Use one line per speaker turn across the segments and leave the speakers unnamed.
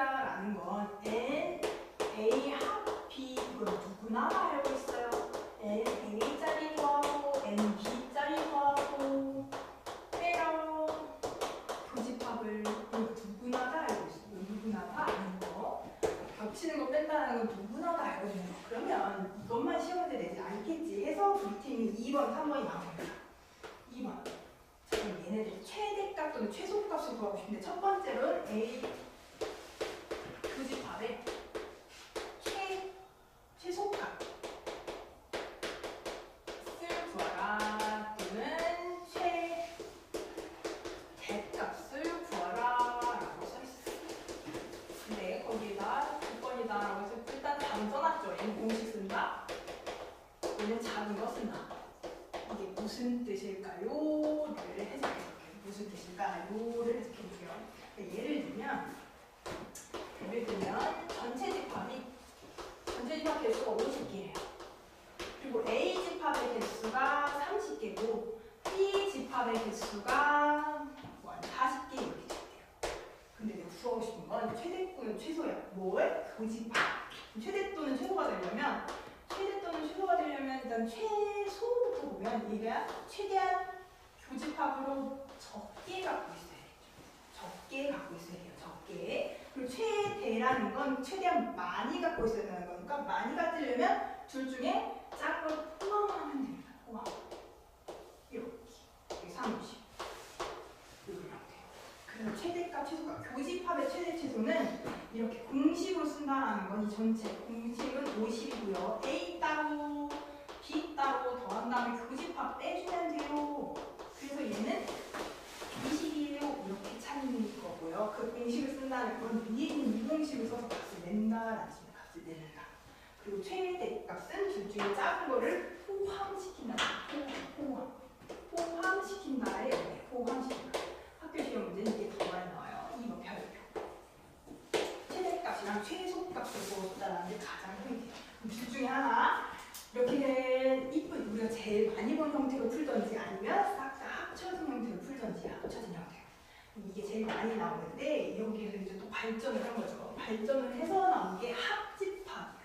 합이다라는 건 N, A 합 B 이건 누구나 다 알고 있어요. N A짜리도 하고 N B짜리도 하고 빼요. 교집합을 누구나 다 알고 있어요. 누구나 다 아는 거. 겹치는 거 뺀다는 건 누구나 다 알고 있는 거. 그러면 이것만 시험에 내지 않겠지 해서 우리 팀이 2번, 3번이 나온 겁니다. 2번. 자, 그럼 얘네들 최대값 또는 최소값을 구하고 싶은데 첫 번째로는 A 교집합의 최소값 을 구하라 또는 최대값을 구하라 라고 써있어요. 근데 거기에다 9번이다 라고 해서 일단 답은 써놨죠. 얘는 공식 쓴다. 얘는 작은 거 쓴다. 이게 무슨 뜻일까요? 를 해석해볼게요. 무슨 뜻일까요?를 해석해볼게요. 예를 들면 전체 집합 개수가 50개예요. 그리고 A 집합의 개수가 30개고 B 집합의 개수가 40개 이렇게 됐대요. 근데 내가 구하고 싶은 건 최대 또는 최소야. 뭘? 교집합. 최대 또는 최소가 되려면 일단 최소부터 보면 얘가 최대한 교집합으로 적게 갖고 있어야겠죠. 적게 갖고 있어야 돼요. 적게. 그리고 최대라는 건 최대한 많이 갖고 있어야 되는 거니까 많이 갖으려면 둘 중에 작은 걸 포함하면 됩니다. 포함. 이렇게. 30. 이렇게. 그래서 최대값, 최소값. 교집합의 최대, 최소는 이렇게 공식으로 쓴다라는 건 이 전체 공식은 50이고요. A 따로, B 따로 더한 다음에 교집합 빼주면 돼요. 그래서 얘는 20이에요. 이렇게 찾는 거고요. 그 공식을 쓴다는 건 위에 있는 이 공식을 써서 값을 낸다라는 식으로 값을 내는다. 그리고 최대값은 둘 중에 작은 거를 포함시킨다. 포함시킨다에 포함시킨다. 학교 시험 문제는 이게 더 많이 나와요. 2번 별표. 최대값이랑 최소값을 구했다라는 게 가장 포인트예요. 둘 중에 하나 이렇게 이쁜 우리가 제일 많이 본 형태로 풀던지 아니면 싹 다 합쳐진 형태로 풀던지 합쳐진 형태. 이게 제일 많이 나오는데 여기에서 이제 또 발전을 한 거죠. 발전을 해서 나온 게 합집합이에요.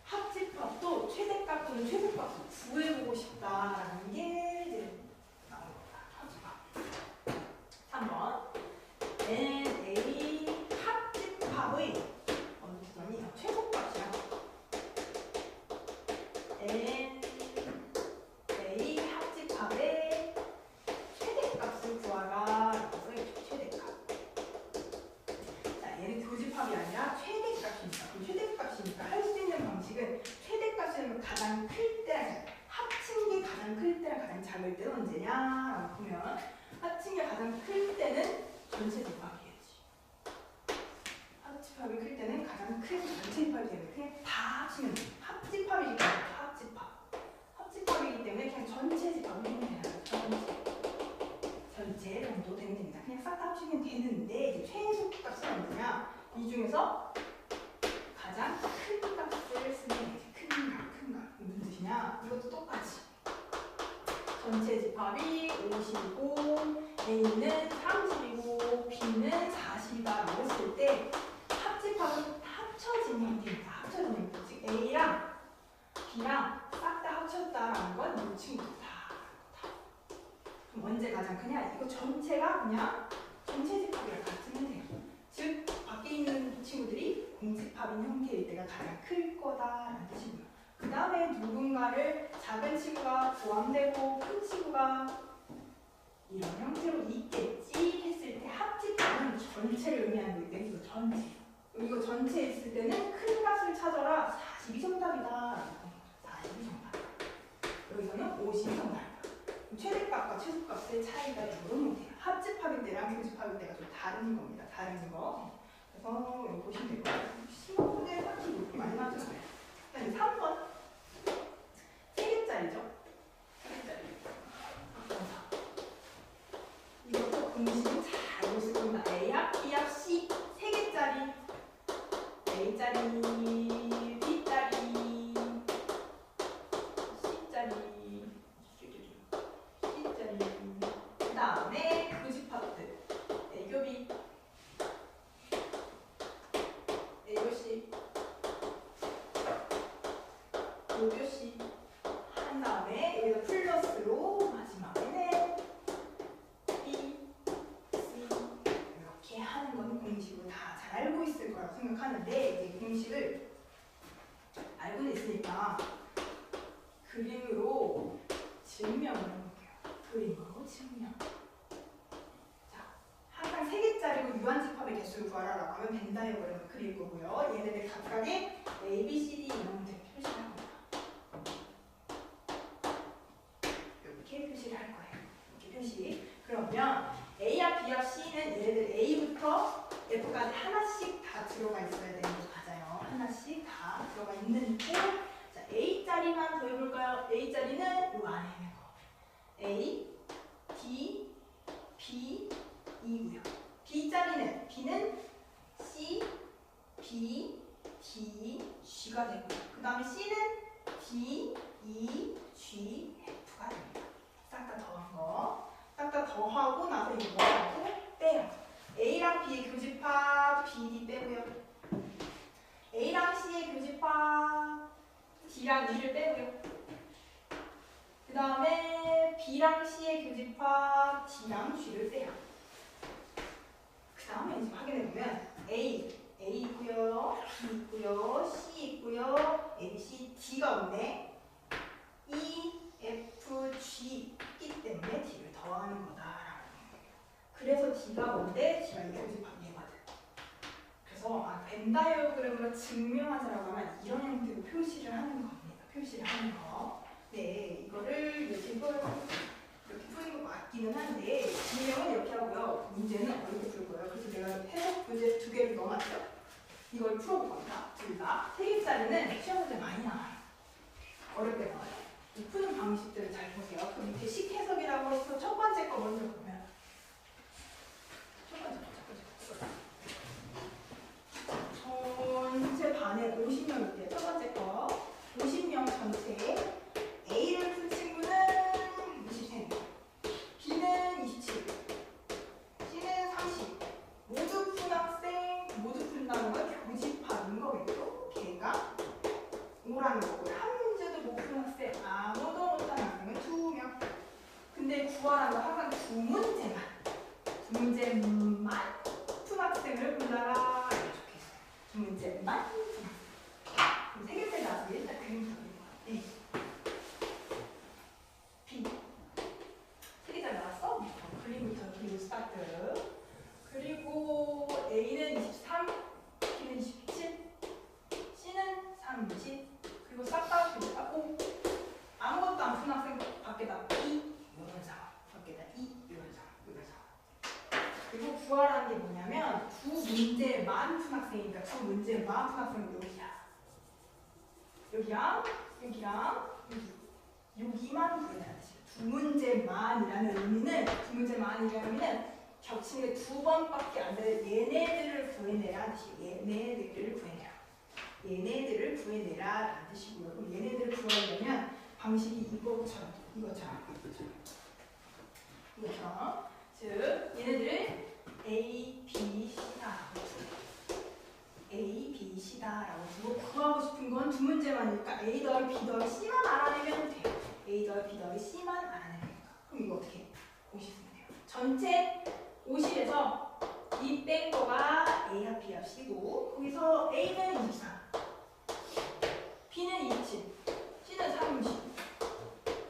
합집합도 최대값 또는 최소값을 구해보고 싶다라는 게 이제 나온 겁니다. 합집합. 3번. N, A 합집합의 어느 최소값이야. N, A 합집합의 최대값을 구하라. 최대값. 자, 얘는 교집합이 아니라 최대값이니까. 그럼 최대값이니까 할 수 있는 방식은 최대값은 가장 클 때랑 합친 게 가장 클 때랑 가장 작을 때는 언제냐라고 보면 합친 게 가장 클 때는 전체 집합이겠지. 합집합이 클 때는 가장 큰 전체 집합이 되는 그냥 다 합치면 돼. 합집합이기 때문에 합집합이기 때문에 그냥 전체 집합을 하면 돼요. 전체 정도 되면 됩니다. 그냥 싹 다 합치면 되는데 이제 최소값은 언제냐? 이 중에서 가장 큰 값을 쓰는 게 큰 값. 무슨 뜻이냐? 이것도 똑같이 전체 집합이 50이고 A는 30이고 B는 40이다 라고 했을 때 합집합은 합쳐진 형태입니다. 합쳐진 형태. 즉 A랑 B랑 싹 다 합쳤다라는 건 이 친구들 다. 그럼 언제 가장 크냐? 이거 전체가 그냥 전체 집합이랑 같으면 돼요. 즉 밖에 있는 친구들이 공집합인 형태일 때가 가장 클 거다라는 뜻이고요. 그 다음에 누군가를 작은 친구가 포함되고 큰 친구가 이런 형태로 있겠지 했을 때 합집합은 전체를 의미하는 거기 때문에 이거 전체. 이거 전체에 있을 때는 큰 값을 찾아라. 40이 정답이다. 40이 정답. 여기서는 50이 정답이다. 최대값과 최소값의 차이가 이런 형태예요. 합집합일 때랑 교집합일 때가 좀 다른 겁니다. 다른 거. 그래서 여기 보시면 되고 시험문제 딱히 이렇게 많이 나오지 않아요. 그다음에 3번 3개짜리죠. 3개짜리. 이것도 공식은 잘 알고 있을 겁니다. A합, B합, C 3개짜리 A짜리, B짜리, C짜리, C짜리 그 다음에 교집합들 애교비 증명을 해볼게요. 그림으로 증명. 자, 항상 3개짜리고 유한집합의 개수를 구하라라고 하면 벤 다이어그램을 그릴 거고요. 얘네들 각각의 A, B, C, D 이런 데 표시를 할 겁니다. 이렇게 표시를 할 거예요. 이렇게 표시. 그러면 A와 B와 C는 얘네들 A부터 F까지 하나씩 다 들어가 있어야 되는 거 맞아요. 하나씩 다 들어가 있는데 자, A자리만 더 해볼까요? A자리는 요 안에 있는 거. A, D, B, E고요. B자리는 B는 C, B, D, G가 되고요. 그 다음에 C는 D, E, G, F가 됩니다. 싹 다 더한 거. 싹 다 더하고 나서 이거 뭐하고 빼요. A랑 B의 교집합 B, D 빼고요. A랑 C의 교집합 D랑 E를 빼고요. 그 다음에 B랑 C의 교집합 D랑 G를 빼요. 그 다음에 이제 확인해보면 A 있고요, B 있고요, C 있고요, A, B, C, D가 없네. E, F, G 있기 때문에 D를 더하는 거다라고. 그래서 D가 뭔데? D가 이 교집합이거든. 그래서 벤 다이어그램으로 증명하자라고 하면 이런 형태로 표시를 하는 겁니다. 표시를 하는 거. 네, 이거를 이렇게 푸는 거 맞기는 한데 증명은 이렇게 하고요. 문제는 어렵게 풀 거예요. 그래서 내가 해석 문제 2개를 넣어놨죠. 이걸 풀어볼 겁니다. 둘 다. 3개짜리는 시험 문제 많이 나와요. 어렵게 나와요. 이 푸는 방식들을 잘 보세요. 그 밑에 식해석이라고 해서 첫 번째 거 먼저 보면 전체 반에 50명 있대요. 첫 번째 거 50명 전체에 A를 푼 친구는 23명, B는 27, C는 30. 모두 푼 학생, 모두 푼다는 건 교집합인 거겠죠? 걔가 5라는 거고 한 문제도 못 푼 학생, 아무도 못한 학생은 2명. 근데 구하라는 건 항상 두 문제만 푼 학생을 골라라 이렇게 적혀있어요. 두 문제만 푼 학생. 그럼 3개째 나왔으면 일단 그림부터 그릴 거야. A, B. 3개째 나왔어? 그림부터 그리고 스타트. 그리고 A는 23, B는 27, C는 30. 그리고 싹 다 하고 아무것도 안 푼 학생 밖에다 2 이런 상황, 밖에다 2 이런 상황. 그리고 구하라는 게 뭐냐면 두 문제만 푼 학생이니까 두 문제만 푼 학생은 여기랑 여기만 구해내야 되지. 두 문제만이라는 의미는 겹치는 게 2번밖에 안 돼. 얘네들을 구해내라는 뜻이에요. 얘네들을 구해내라라는 뜻이고요. 그럼 얘네들을 구하려면 방식이 이것처럼. 즉 얘네들을 A, B, C다라고 두고 A, B, C다라고 두고 구하고 싶은 건 두 문제만이니까 A 더하기 B 더하기 C만 알아내면 돼요. A 더하기 B 더하기 C만 알아내면 돼요. 그럼 이거 어떻게 해? 50 쓰면 돼요. 전체 50에서 이 뺀 거가 A합, B합, C고 거기서 A는 24, B는 27, C는 30.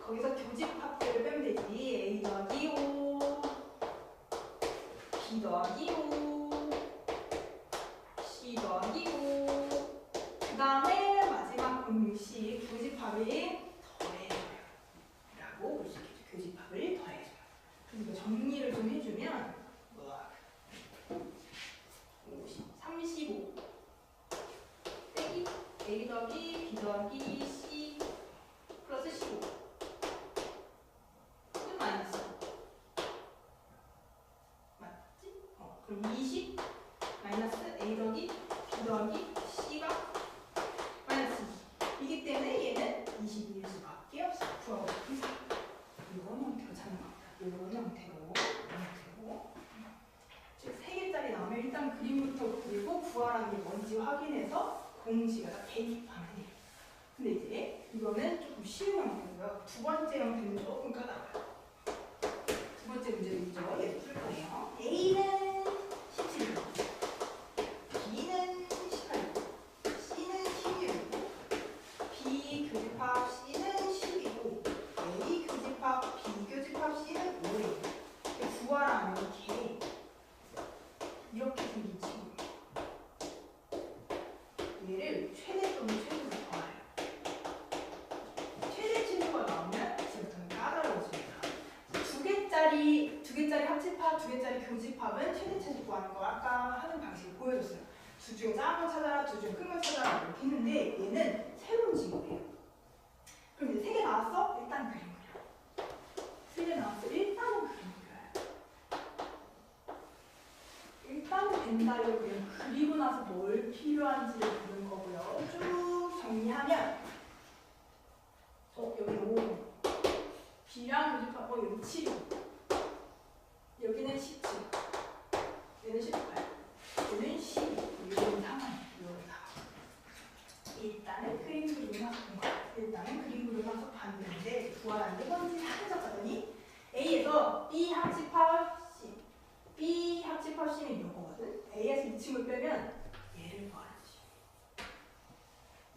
거기서 교집합들을 빼면 되지. A 더하기 5, B 더하기 5, C 더하기 5. 그 다음에 마지막 공식 교집합이 더해줘요 라고 볼 수 있겠죠. 교집합을 더해줘요. 그래서 정리를 좀 해주면 50, 35 빼기 A 더하기 B 더하기 C 플러스 15 또 마이너스 맞지? 그럼 20 마이너스 A 더하기 B 더하기 C가 마이너스 2 이기 때문에 얘는 21일 수밖에 없어. 구하고 싶은 사 이런 형태로 찾는 겁니다. 이런 형태로 즉 3개짜리 나오면 일단 그림부터 그리고 구하라는 게 뭔지 확인해서 공식에다 대입하면 돼요. 근데 이제 이거는 조금 쉬운 형태고요. 두 번째 형태는 조금 까다로워요. 두 번째 문제도 있죠. 얘도 풀 거예요. A는 17이고 B는 18이고 C는 11이고 B 교집합 C는 10이고 A 교집합 두 개짜리 교집합은 최대치수 구하는 거 아까 하는 방식을 보여줬어요. 두 중에 작은 거 찾아라, 두 중에 큰 거 찾아라 이렇게 했는데 얘는 새로운 친구예요. 그럼 이제 세 개 나왔어? 일단 그림 그려. 세 개 나왔어? 일단은 그림 그려요. 일단은 벤다이어 그림 그리고 나서 뭘 필요한지를 보는 거고요. 쭉 정리하면 여기 5 B랑 교집합 여기 7 여기는 17 얘는 18 얘는 12 여기는 3 일단은 그림 그리고 나서 본 거야. 일단은 그림 그리고 나서 봤는데 구하라는 게 뭔지 살짝 봤더니 A에서 B 합집합 C B 합집합 C는 이거거든. A에서 이 친구를 빼면 얘를 구하라지.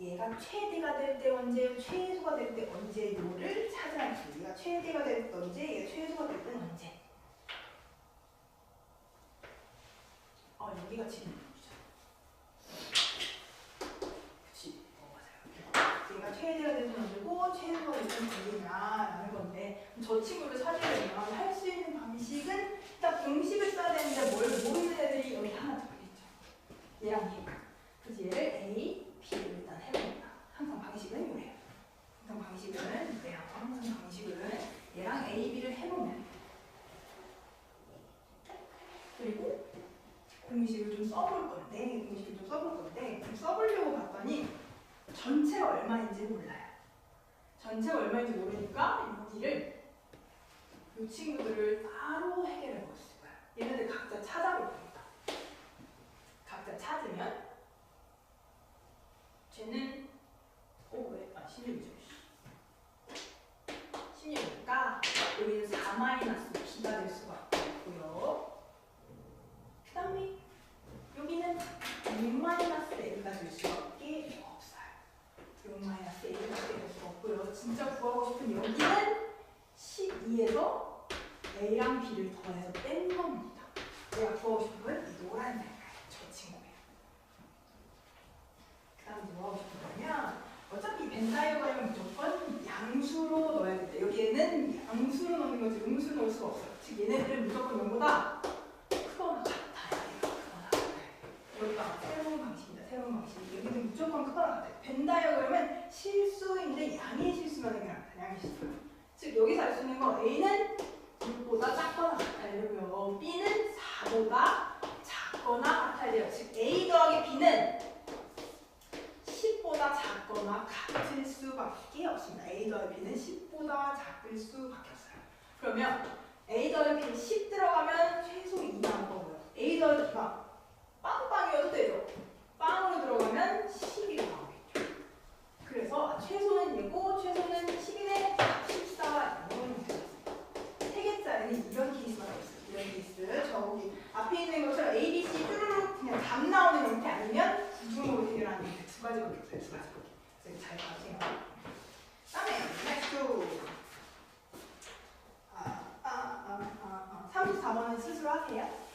얘가 최대가 될 때 언제, 최소가 될 때 언제요를 찾아야 돼. 얘가 최대가 될 때 언제, 얘가 최소가 될 때는 언제. 여기가 지금 얘가 최대가 될 때는 언제고 최소가 될 때는 언제냐라는 건데 저 친구를 찾으려면 할 수 있는 방식은 일단 공식을 써야 되는데 뭘 모르는 애들이 여기 하나 들어있죠. 얘랑 얘. 그래서 얘를 A, B를 일단 해봅니다. 항상 방식은 이래요. 항상 방식은 이래요. 항상 방식은 얘랑 A, B를 해보면 그리고 공식을 좀 써볼 건데 좀 써보려고 봤더니 전체가 얼마인지 몰라요. 전체가 얼마인지 모르니까 여기를 이 친구들을 따로 해결해 볼 수 있어요. 얘네들 각자 찾아볼 겁니다. 각자 찾으면 쟤는 왜? 16이죠. 16이니까 여기는 4-B가 될 수가 있고요. 그 다음에 여기는 6-A가 될 수밖에 없어요. 6-A가 될 수가 없고요. 진짜 구하고 싶은 여기는 12에서 A랑 B를 더해서 뺀 겁니다. 내가 구하고 싶은 건 이 노란 색깔, 저 친구예요. 그 다음에 뭐 하고 싶은 거냐면 어차피 벤다이어그램은 무조건 양수로 넣어야 된다. 여기에는 양수로 넣는 거지 음수로 넣을 수가 없어요. 즉 얘네들은 무조건 0보다 크거나 같아야 돼요. 여기가 새로운 방식입니다. 새로운 방식. 여기는 무조건 크거나 같아요. 벤다이어그램은 실수인데 양의 실수가 생겨납니다. 양의 실수. 즉 여기서 알 수 있는 거 A는 6보다 작거나 같아야 되고요. B는 4보다 작거나 같아야 돼요. 즉 A 더하기 B는 10보다 작거나 같을 수밖에 없습니다. A 더하기 B는 10보다 작을 수밖에 없어요. 그러면 A 더하기 B는 10 들어가면 최소 2 나올 거고요. A 더하기 B가 빵빵이어도 되죠. 빵으로 들어가면 11이 나오겠죠. 그래서 최소는 얘고 최소는 11에 14 이런 게 세 개짜리는 이런 케이스만 있어요. 이런 케이스. 저기 앞에 있는 것처럼 A, B, C 쭈루룩 그냥 답 나오는 형태 아니면 구조물을 해결하는 형태 두 가지밖에 없어요. 두 가지밖에. 그래서 잘 봐주세요. 다음에 next 34번은 스스로 하세요.